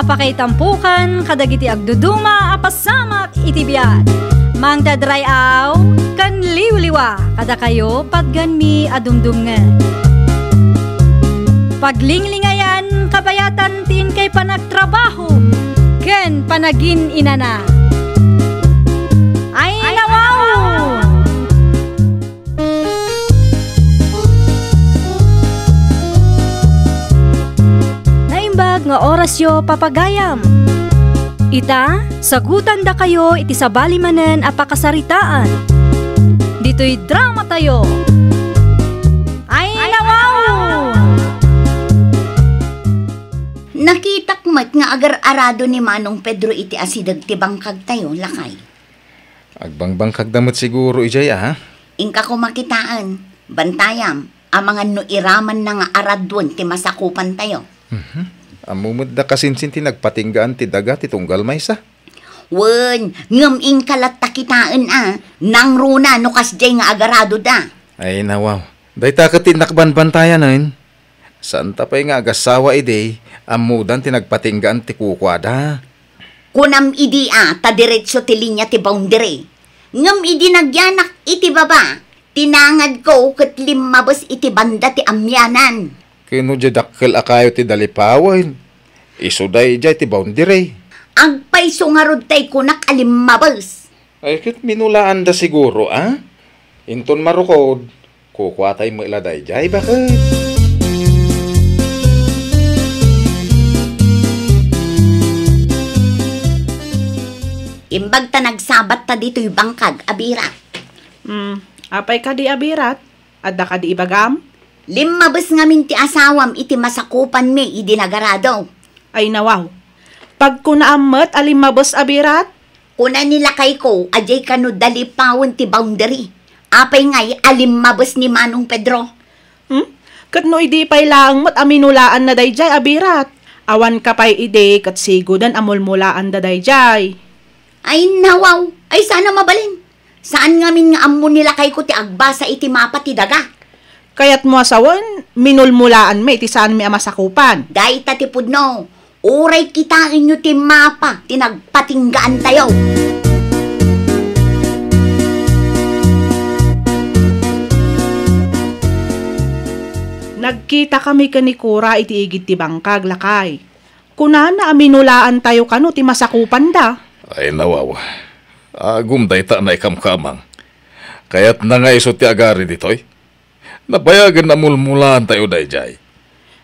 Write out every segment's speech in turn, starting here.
apakaitampukan kadagiti agduduma apasamak iti biat. Mang dadrayaw kan liwliwa kada kayo patganmi adumdumngan. Paglinglingayan kabayatan tin kay panagtrabaho ken panagin inana. Ay nawaw! Naimbag nga oras yo papagayam. Ita, sagutan da kayo iti sabali manen apakasaritaan. Dito'y drama tayo. Ay nawaw! Nakitak mat nga agar-arado ni Manong Pedro iti asidag ti bangkag tayo, lakay. Agbangbangkag damot siguro ijay ha? Ingka ko makitaan, bantayam, amangan no iraman na nga aradwan ti masakupan tayo. Amumod da kasinsin ti nagpatinggaan ti daga ti tunggal maysa. Wen, ngam kalat takitaan nang runa no kasjay nga agarado da. Ay nawaw, dayta ka tinakban-bantayan nun. Saan tapay nga agasawa ide, amudan ti nagpatinggaan ti kukwada. Kunam idi ta diretso ti linya ti boundary. Ngam idi nagyanak iti baba, tinangad ko ket limabas iti banda ti amyanan. Kino dya dakkel akayo ti dalipawan. Isuday dya ti boundary. Agpay sungarod tay kunak alimabas. Ay kit minulaan da siguro Inton marukod, kukwatay mo iladay dya. Bakit? Imbag ta nagsabat ta dito'y bangkag, abirat. Apay ka di abirat? Adda ka di ibagam? Limabas ngamin ti asawam iti masakupan mi idinagarado. Ay nawaw. Pag kunaamat alimabos abirat? Kuna nilakay ko, ajay kano dalipawon ti boundary. Apay ngay alimabos ni Manong Pedro. Kat no idi pay lang mat aminulaan na dayjay abirat. Awan ka pay ide kat sigudan amulmulaan da dayjay. Ay nawaw, ay sana mabalin. Saan ngamin nga ammo nilakay ko ti agbasa iti mapa ti daga? Kaya't mo asawan, minulmulaan may iti saan may amasakupan. Day tatipod no, uray kitain nyo ti mapa, tinagpatinggaan tayo. Nagkita kami kanikura iti igid ti bangkag lakay. Kunana aminulaan tayo kano ti masakupan da. Ay nawaw, agumday ta na ikamkamang. Kaya't na nga iso ti agari ditoy. Nabayagan na mulmulaan tayo dayjay.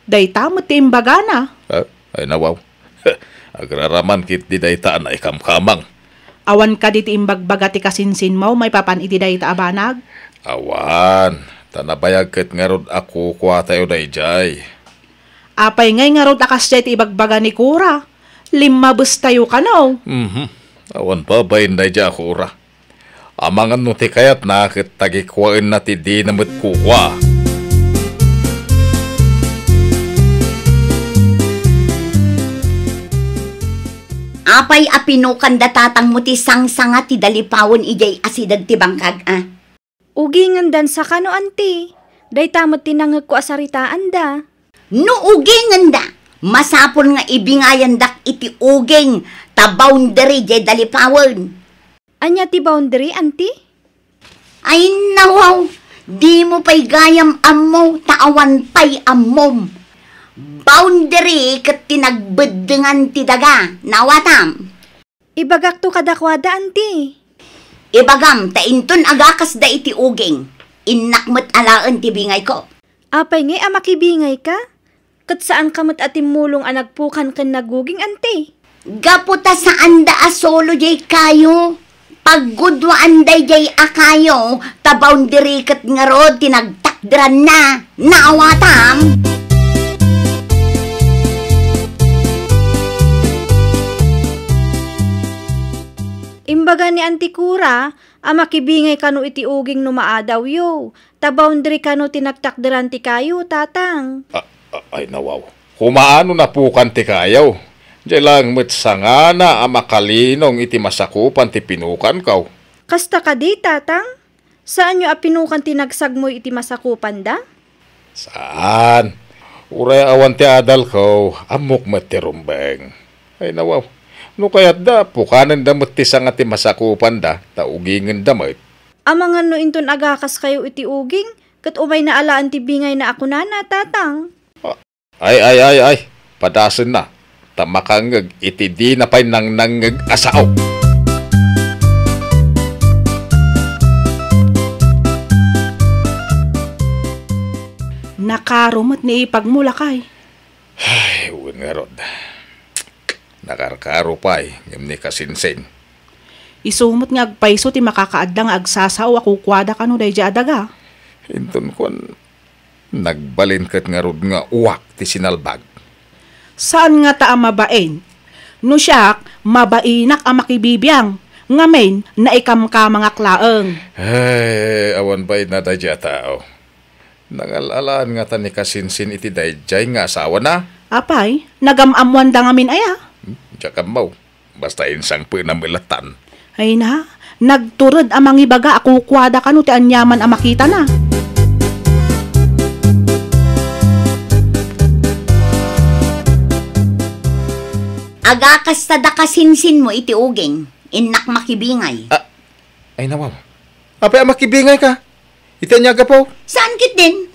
Dayta mo ti imbaga na. Ay nawaw, agraraman kit di dayta na ikamkamang. Awan ka di ti imbagbaga ti kasinsin mo, may papan iti dayta abanag. Awan, tanabayag ket ngarod ako kwa tayo dayjay. Apay ngay ngarod akas jay ti ibagbaga ni Kura. Limabos tayo ka no. Awan pa bayin dayjay ako ura. Amangan no ti kayat na ket tagikwain na ti di namit kukwa. Apay apinukan datatang mo ti sangsanga ti dalipawon ijay asidag ti bangkag Ugi ngandan sa kano anti. Day tamot tinangag ko asaritaan da. No uging da, masapon nga ibingayan dak iti uging ta boundary jay dalipawon. Anya ti boundary, anti? Ay nawaw, di mo pa'y gayam ammo, taawan pa'y ammom. Boundary kat tinagbedengan ti daga, nawatam. Ibagak to kadakwada, anti. Ibagam, tainton agakas da iti uging. Innakmat alaan ti bingay ko. Apay ngay amakibingay ka? Kat saan kamat atimulong anagpukan kan naguging, anti? Gaputa saan da asolo jay kayo. Paggudwaan day jay akayo, ta boundary kat nga rod tinagtakdran na, naawatam. Imbaga ni Antikura, amakibingay kano iti uging no maadaw yo. Ta boundary kano tinagtakderan ti kayo, tatang. Ay nawaw, kumaano na pukan ti kayaw. Diyan lang met sangana amakalinong iti masakupan ti pinukan kaw. Kasta ka di, tatang? Saan nyo apinukan tinagsag mo iti masakupan da? Saan? Uray awan ti adal ko, amok met ti rumbeng. Ay nawaw. No kaya't da, pukanan da mutisang ati masakupan da, taugingin da mo. Amangan no inton agakas kayo iti uging, kat umay na alaan ti bingay na ako na tatang. Ay. Padasan na. Tamakangag iti di na pa'y nangangag asao. Nakarumot ni ipagmulakay. Ay, uwan nga rod. Nakarkaro pa ngam ni kasinsin. Isumot nga agpaiso ti makakaadang agsasaw ako kwada kano dayjay adaga. Hinton kon, nagbalin kat nga rod nga uwak ti sinalbag. Saan nga ta mabain? No siyak, mabainak ang makibibiyang. Ngamen, naikam ka mga klaeng. Ay, awan ba'y na dayjay tao. Nangalalaan nga ta ni kasinsin iti dayjay nga asawa na. Apay, nagamamuan da ngamin aya. Diyan mo, basta insang pinamilatan. Ay na, nagturod amang ibaga ako kwada kano ti anyaman ang makita na. Agakas tada kasinsin mo iti uging, inak makibingay. Ay nawaw. Apay makibingay ka. Itanyaga po. Saan kit din?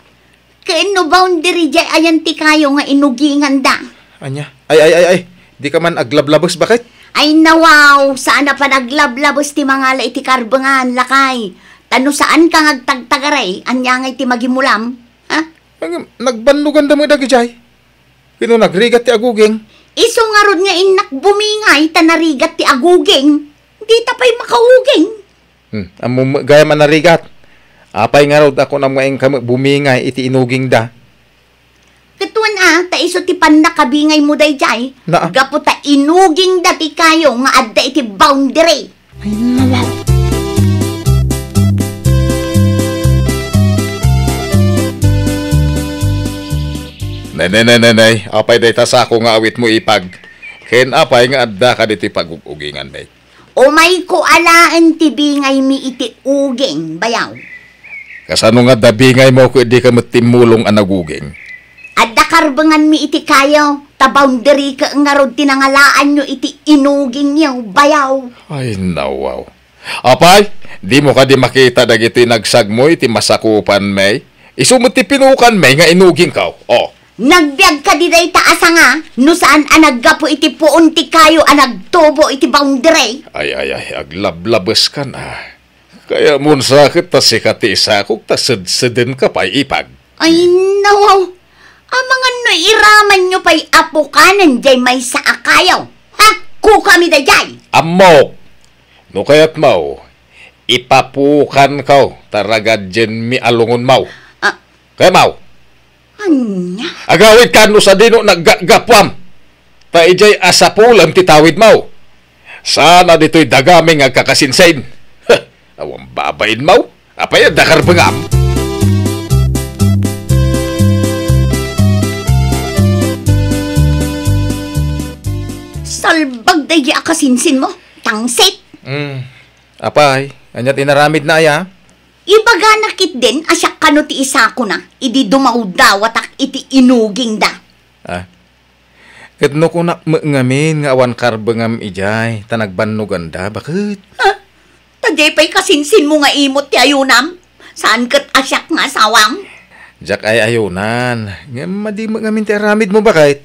Kaino boundary jay ayan ti kayo nga inugingan da. Anya? Ay. Di ka man aglablabos, bakit? Ay nawaw, saan na pa naglablabos ti mga la iti karbangan, lakay. Tano saan ka ngagtagtagaray, anya nga iti magimulam? Ha? Nagbanlugan da mo dagi jay. Pino nagrigat ti aguging. Iso nga rod nga inak bumingay, tanarigat ti aguging. Di tapay makauging. Gaya man narigat. Apay nga rod ako na mga bumingay iti inuging da. Katuan ta iso ti panakabingay mo dayjay. Na? Gapo ta inuging dati kayo nga adda iti boundary. Ay nawaw. Nay, apay day sa ako nga awit mo ipag. Ken apay nga adda ka diti pagugugingan, may. Umay ko alaan ti bingay mi iti uging, bayaw. Kasano nga dabingay mo ko di ka matimulong ang naguging? Adda karbangan mi iti kayo, ta boundary ka nga rod tinangalaan nyo iti inuging nyo, bayaw. Ay nawaw. Apay, di mo ka di makita dagiti nagsag mo iti masakupan, may. Isumot ti pinukan, may nga inuging ka. Oh. Nagbiag ka di day taasa nga, no saan anaggapo iti puon ti kayo anagtubo iti boundary. Ay, aglablabas ka na. Kaya mun sakit ta sikati isa kung ta sedsen ka pa ipag. Ay nawaw, amangan no iraman nyo pa'y apukanan jay may saa kayo. Ha? Kukami da jay. Amok! No kaya't mau, ipapukan ka, taragad dyan mi alungon mau. Kaya mau, Anya? agawid ka no sa dino naggapwam. Ta ijay asapulam titawid mau. Sana dito'y dagaming agkakasinsain. Awang babain mau, apay dakar bengam. Salbag day akasinsin mo, tangsit. Apay, anyat inaramid na ya. Ibaga nakit din, asyak kano ti isa ko na, idi dumawdawatak iti inuging da. Katno ko na ngamin nga awan karbengam ijay, tanagbannugan da, bakit? Taday pa'y kasinsin mo nga imot ti ayunam. Saan kat asyak nga sawam? Jak ay ayunan. Nga madi ngamin ti aramid mo bakit?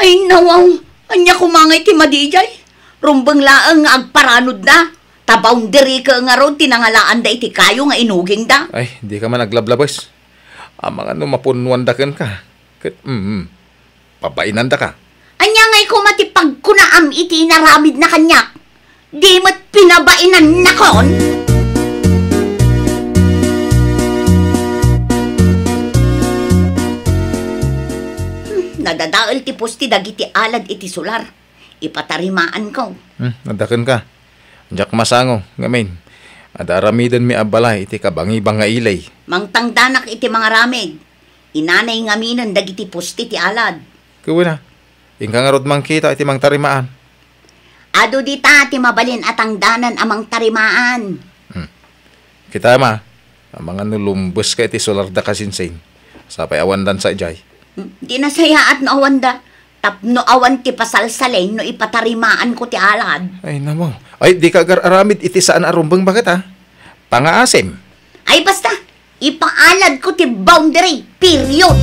Ay nawaw, anya kumangay ti madijay. Rumbang laang nga agparanod na. Ta-boundary ka nga ron, tinangalaan da iti kayo nga inuging da. Ay, di ka man naglablabos. Amang ano mapunwan da kan ka. Pabainan da ka. Anya nga'y kumatipag kunaam iti naramid na kanyak. Di mo't pinabainan na kon. Nadadaal ti posti dagiti alad iti solar. Ipatarimaan ko. Nadakan ka. Jak masango, ngamin. Adaramidan mi abalay iti kabangi-bang nga ilay. Mangtangdanak iti mga ramid. Inanay ngaminan dagiti posti ti alad. Kuwi na. Ingka nga rod mangkita iti mang tarimaan. Ado di ta ti mabalin at ang danan amang tarimaan. Kita ma, ang mga nulumbos ka iti solar da kasinsin. Sapay awandan sa ijay. Di na saya at naawanda. Tapno awan ti pasalsalin no ipatarimaan ko ti alad. Ay namo. Ay di ka aramid iti saan arumbang bakit ha? Pangaasim. Ay basta, ipaalad ko ti boundary, period.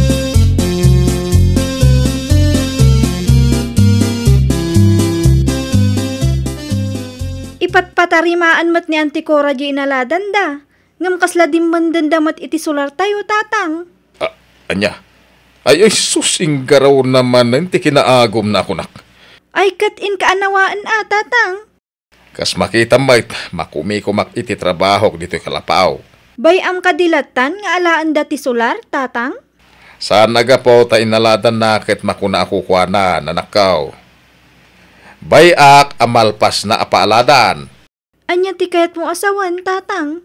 Ipatpatarimaan mat ni Auntie Cora di inaladan da. Ngam kasla dimmandan damat iti solar tayo, tatang. Anya. Ay susing garaw naman ti kinaagom na kunak. Ay kat in kaanawaan tatang. Kas makita mait, makumi-kumak iti trabaho dito kalapaw. Bayam kadilatan nga alaan dati solar, tatang? Saan naga po ta inaladan na ket makuna ako kwa na nanakaw. Bayak amalpas na apaaladan. Anya ti kayat mo asawan, tatang?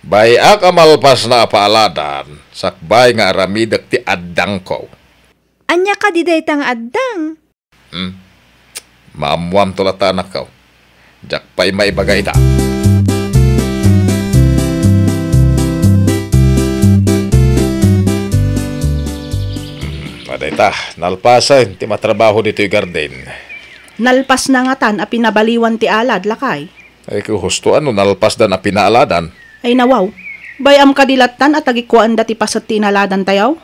Bayak amalpas na apaaladan. Sakbay nga aramidak ti addang ko. Anya ka di daytang addang? Maamuam tulata nakaw. Jak pa'y maibagay ta. Maday ta, nalpasan ti matrabaho dito yung garden. Nalpas na nga tan a pinabaliwan ti alad, lakay. Ay kuhusto ano, nalpas dan a pinaaladan. Ay nawaw, bayam kadilatan at tagikuan dati pasat tinaladan tayaw?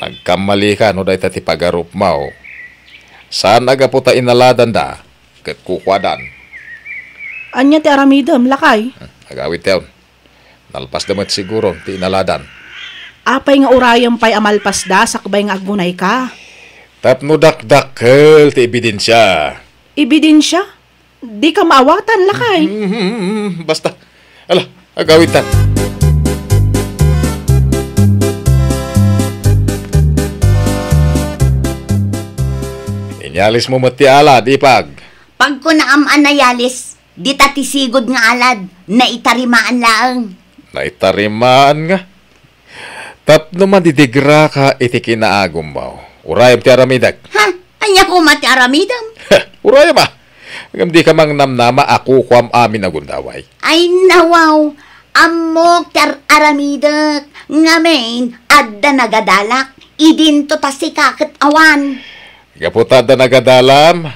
Nagkamali ka no dahi ta ti pagarup mao. Saan naga po ta inaladan da? Ket kukwadan. Anya ti aramidem, lakay. Agawit yawn. Nalpas damat siguro ti inaladan. Apay nga urayam pay amalpas da, sakbay nga agbunay ka. Tapno dakdakkel ti ebidensya. Ebidensya? Di ka maawatan, lakay. Basta. Ala, agawitan. Inyalis mo mati alad, ipag. Pag ko naam anayalis, di tatisigod nga alad, na itarimaan laang. Naitarimaan nga. Tapno madidigra ka iti kinaagom mo. Urayam ti aramidag. Ha? Anya ko mati aramidam? Urayam ah. Hanggang di ka mang namnama ako kuam amin na gundaway. Ay nawaw, amok tar aramidak. Ngamin, adda nagadalak. Idinto ta si kakit awan. Gaputada nagadalam.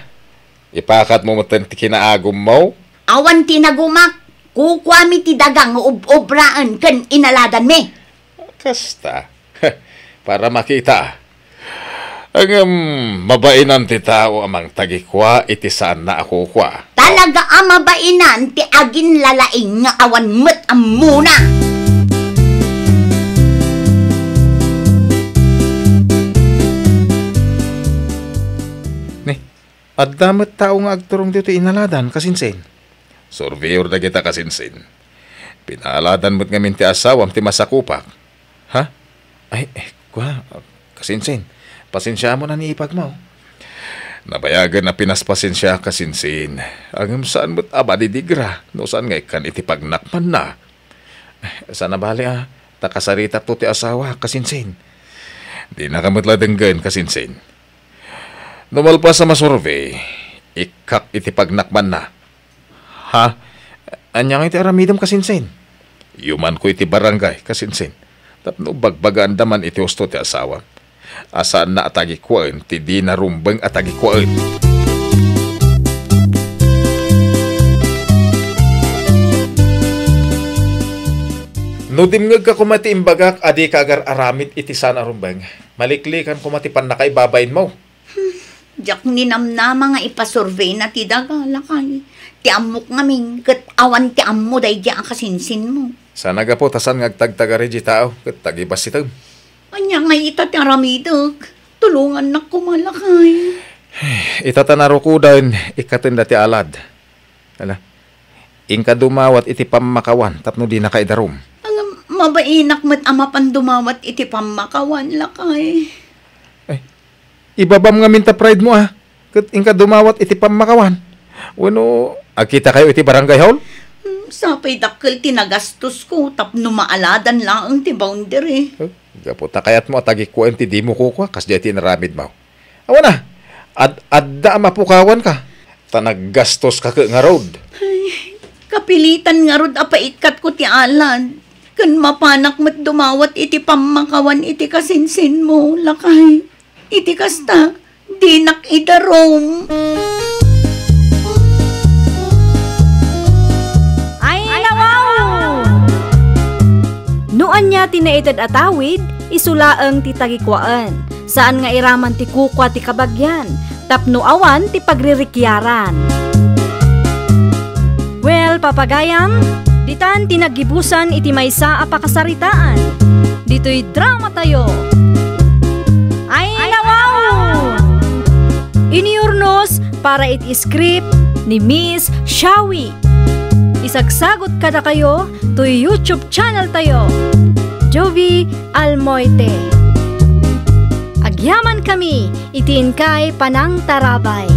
Ipakat mo matan ti kinaagom mo. Awan tinagumak. Kukwami ti dagang ub-obraan kan inaladan me. Kasta. Para makita. Ang mabainan ti tao amang tagikwa iti saan na ako kwa. Talaga amabainan ti agin lalaing nga awan met amuna. Ni, addamet tao nga agturong dito inaladan kasinsin. Surveyor na kita kasinsin. Pinaladan mo't ngamin ti asawam ti masakupak. Ha? Ay, kwa, kasinsin. Pasensya mo na ni ipag mo. Nabayagan na pinaspasensya kasinsin. Ang saan mo't abadidigra. No saan nga ikan itipagnakman na. Sana bali takasarita to ti asawa kasinsin. Di nakamot ladenggan kasinsin. Numalpas sa masurvey, ikak itipagnakman na. Ha? Anyang iti aramidam kasinsin. Yuman ko iti barangay kasinsin. Tapno bagbagaan daman iti husto ti asawa. Asaan na atagi kuwain ti di narumbang atagi kuwain. No dimngag ka kumati imbagak adi kagar aramid iti sana rumbang. Maliklikan kumati pan nakaibabain mo. Diyak ninamnama nga ipasurvey na ti dagalakay. Ti amok ngamin, kat awan ti ammo day diya ang kasinsin mo. Sana ga po tasan ngagtagtagari di tao, kat tagibas itag. Anya nga ita ti aramidok. Tulungan na kumalakay. Itatanaro ko dahil ikatinda ti alad. Ala, ingka dumawat iti pamakawan, tapno di na kaidarom. Ang mabainak met ama pandumawat iti pamakawan lakay. Ibabam nga minta pride mo kat ingka dumawat iti pamakawan. Wano, akita kayo iti barangay hall? Sapay dakkel tinagastos ko, tapno maaladan lang ang ti boundary. Gaputa kayat mo atagi kuwan ti di mo kukwa, kas di iti naramid mo. Awa na, adda mapukawan ka. Tanaggastos ka nga road. Ay, kapilitan nga rod apaikat ko ti alad. Kan mapanak met dumawat iti pamakawan iti kasinsin mo, lakay. Iti kasta, tinak idarom. Ay, nawaw! Nuan niya tinaitad atawid, isulaang ti tagikwaan. Saan nga iraman ti kukwa ti kabagyan, tapno awan ti pagririkyaran. Well, papagayam, ditan tinagibusan iti maysa a pakasaritaan. Dito'y drama tayo. Ay, nawaw! Iniurnos para iti script ni Miss Shawi. Isagsagot kada kayo to YouTube channel tayo, Jovi Almoite. Agyaman kami, itiin kay Panang Tarabay.